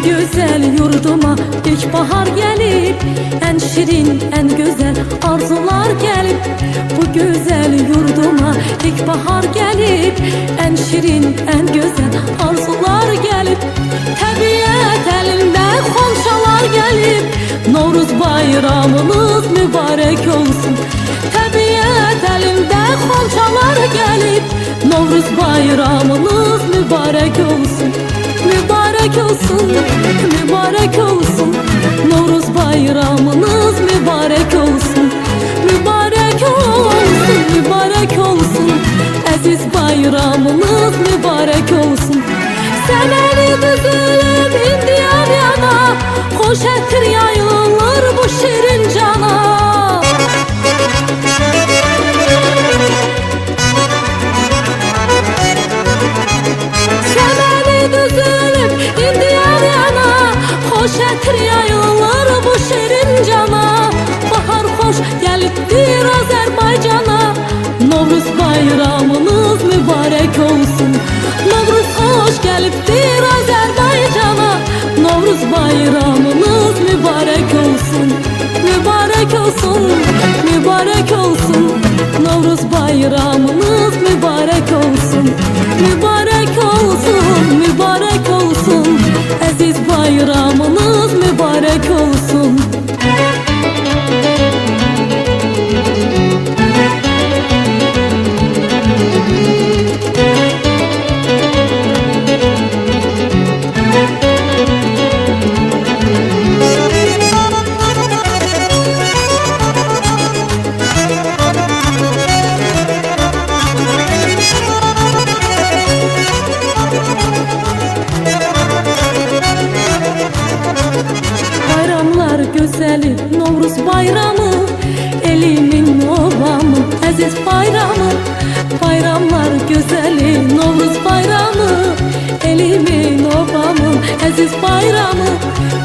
güzel yurduma ilkbahar gelip, en şirin, en güzel arzular gelip. Bu güzel yurduma ilkbahar gelip, en şirin, en güzel arzular gelip. Təbiət elində xonçalar gelip, Novruz bayramınız mübarek olsun. Təbiət elində xonçalar gelip, Novruz bayramınız mübarek olsun. Mübarek olsun, mübarek olsun. Novruz bayramınız mübarek olsun. Mübarek olsun, mübarek olsun. Aziz bayramınız mübarek olsun. Seneli düzülüp indiyan yana, hoş ettir yayılır bu şirin cana. Hoş ettir yayılır bu şirin cana. Bahar hoş geliptir Azerbaycan'a. Novruz bayramınız mübarek olsun. Novruz hoş geliptir Azerbaycan'a. Novruz bayramınız mübarek olsun. Mübarek olsun, mübarek olsun. Novruz bayramınız mübarek olsun. Mübarek olsun, mübarek olsun. Aziz bayramınız mübarek olsun. Güzeli Novruz bayramı, elimin obamı, aziz bayramı. Bayramlar güzeli Novruz bayramı, elimin obamı, aziz bayramı.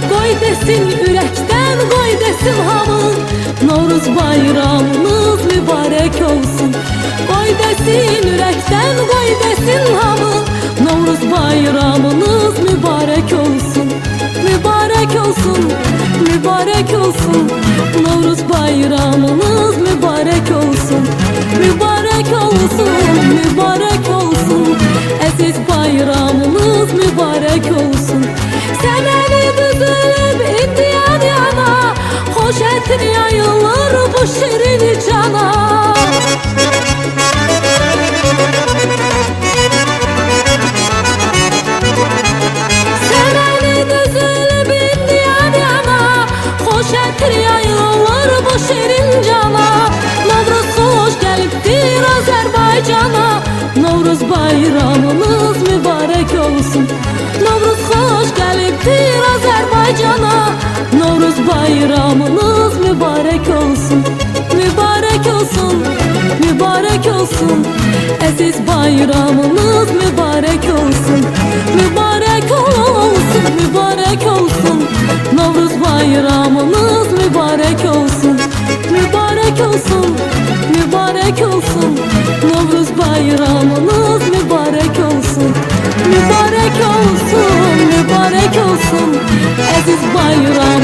Koy desin yürekten, koy desin hamı, Novruz bayramınız mübarek olsun. Koy desin yürekten, koy desin hamı, Novruz bayramınız mübarek olsun. Mübarek olsun, mübarek olsun. Novruz bayramınız mübarek olsun. Mübarek olsun, mübarek olsun. Aziz bayramınız mübarek olsun. Seneli düzülüp indiyan yana, hoş ettir yayılır bu şirin cana. Hoş ettir yayılır bu şirin cana. Novruz hoş geliptir Azerbaycan'a. Novruz bayramınız mübarek olsun. Novruz hoş geliptir Azerbaycan'a. Novruz bayramınız mübarek olsun. Mübarek olsun, mübarek olsun. Aziz bayramınız mübarek olsun. Mübarek olsun, mübarek olsun. Novruz bayramınız mübarek olsun. Mübarek olsun, mübarek olsun. Novruz bayramınız mübarek olsun. Mübarek olsun, mübarek olsun. Aziz bayram